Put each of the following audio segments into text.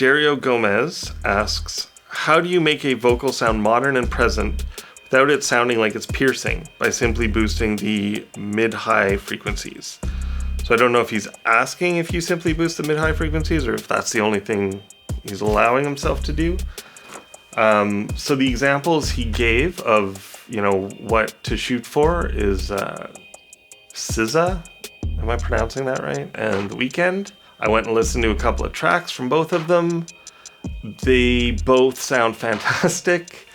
Dario Gomez asks, how do you make a vocal sound modern and present without it sounding like it's piercing by simply boosting the mid-high frequencies? So I don't know if he's asking if you simply boost the mid-high frequencies or if that's the only thing he's allowing himself to do. So the examples he gave of, what to shoot for is SZA, am I pronouncing that right? And The Weeknd. I went and listened to a couple of tracks from both of them. They both sound fantastic.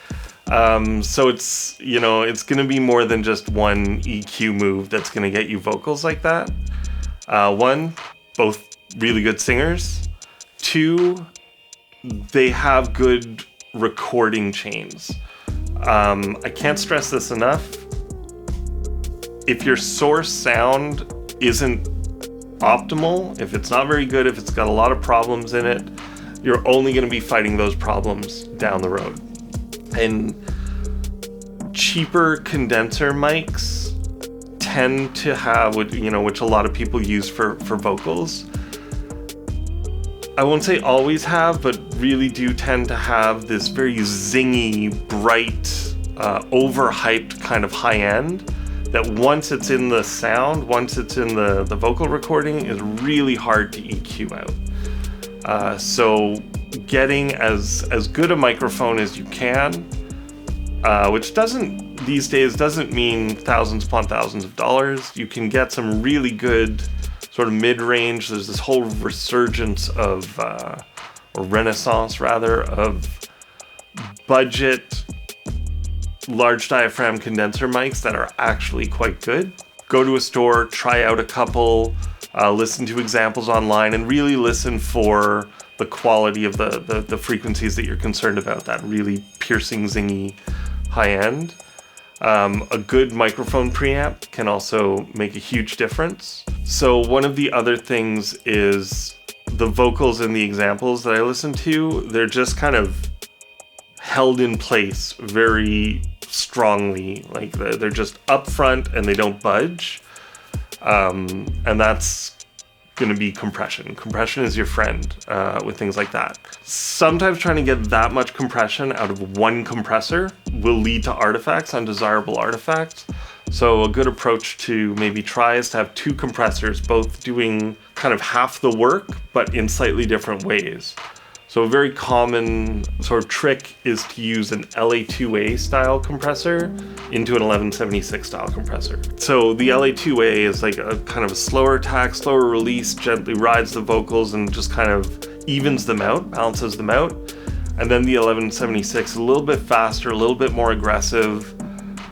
So it's, it's going to be more than just one EQ move that's going to get you vocals like that. One, both really good singers. Two, they have good recording chains. I can't stress this enough. If your source sound isn't optimal, if it's not very good, if it's got a lot of problems in it, you're only going to be fighting those problems down the road. And cheaper condenser mics tend to have, which a lot of people use for vocals. I won't say always have, but really do tend to have this very zingy, bright, overhyped kind of high end that once it's in the sound, once it's in the vocal recording, is really hard to EQ out. So getting as good a microphone as you can, which these days doesn't mean thousands upon thousands of dollars. You can get some really good sort of mid-range. There's this whole resurgence of, or renaissance rather, of budget large diaphragm condenser mics that are actually quite good. Go to a store, try out a couple, listen to examples online, and really listen for the quality of the frequencies that you're concerned about, that really piercing, zingy high end. A good microphone preamp can also make a huge difference. So one of the other things is the vocals in the examples that I listen to, they're just kind of held in place very strongly. Like they're just up front and they don't budge. And that's going to be compression. Compression is your friend with things like that. Sometimes trying to get that much compression out of one compressor will lead to artifacts, undesirable artifacts. So a good approach to maybe try is to have two compressors, both doing kind of half the work, but in slightly different ways. So a very common sort of trick is to use an LA2A style compressor into an 1176 style compressor. So the LA2A is like a kind of a slower attack, slower release, gently rides the vocals and just kind of evens them out, balances them out. And then the 1176 a little bit faster, a little bit more aggressive.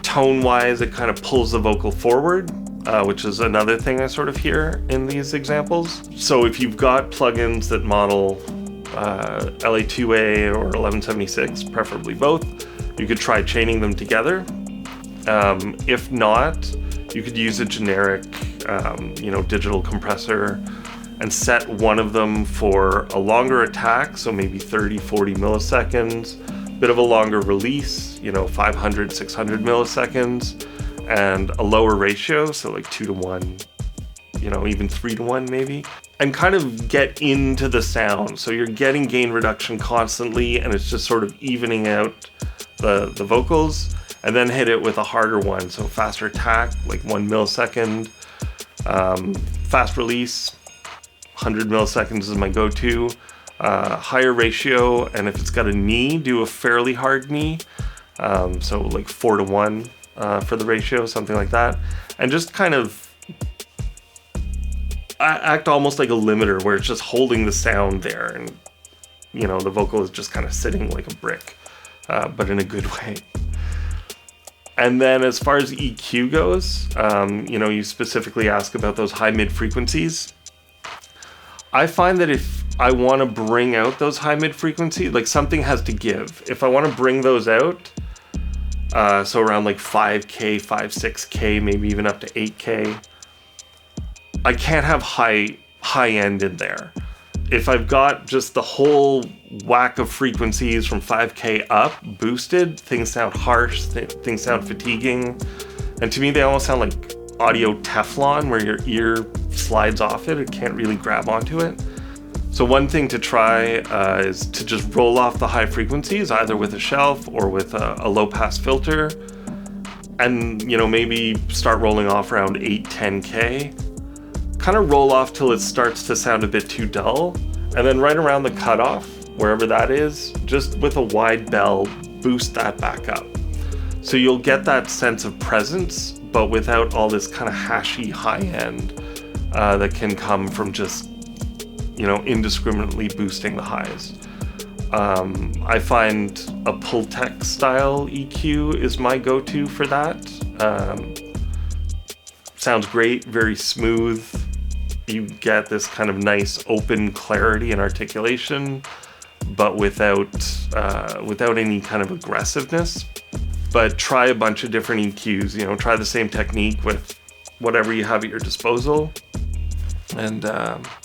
Tone-wise, it kind of pulls the vocal forward, which is another thing I sort of hear in these examples. So if you've got plugins that model LA2A or 1176, preferably both, you could try chaining them together. If not, you could use a generic, digital compressor and set one of them for a longer attack, so maybe 30, 40 milliseconds, bit of a longer release, 500, 600 milliseconds, and a lower ratio, so like 2-to-1, even 3-to-1 maybe, and kind of get into the sound. So you're getting gain reduction constantly, and it's just sort of evening out the vocals, and then hit it with a harder one. So faster attack, like 1 millisecond, fast release, 100 milliseconds is my go-to. Higher ratio, and if it's got a knee, do a fairly hard knee. So like 4-to-1 for the ratio, something like that. And just kind of act almost like a limiter where it's just holding the sound there, and the vocal is just kind of sitting like a brick, but in a good way. And then as far as EQ goes, you specifically ask about those high mid frequencies. I find that if I want to bring out those high mid frequencies, like something has to give. If I want to bring those out, so around like 5K, 6K, maybe even up to 8K, I can't have high end in there. If I've got just the whole whack of frequencies from 5K up boosted, things sound harsh, things sound fatiguing. And to me, they almost sound like audio Teflon, where your ear slides off it. It can't really grab onto it. So one thing to try is to just roll off the high frequencies, either with a shelf or with a low pass filter, and maybe start rolling off around 8-10K. Kind of roll off till it starts to sound a bit too dull, and then right around the cutoff, wherever that is, just with a wide bell, boost that back up. So you'll get that sense of presence, but without all this kind of hashy high end that can come from just indiscriminately boosting the highs. I find a Pultec style EQ is my go-to for that. Sounds great, very smooth. You get this kind of nice open clarity and articulation, but without any kind of aggressiveness. But try a bunch of different EQs, try the same technique with whatever you have at your disposal, and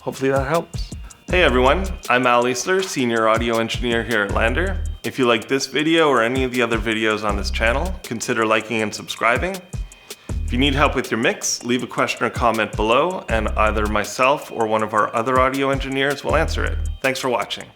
hopefully that helps. Hey everyone, I'm Al Easler, Senior Audio Engineer here at LANDR. If you like this video or any of the other videos on this channel, consider liking and subscribing. If you need help with your mix, leave a question or comment below, and either myself or one of our other audio engineers will answer it. Thanks for watching.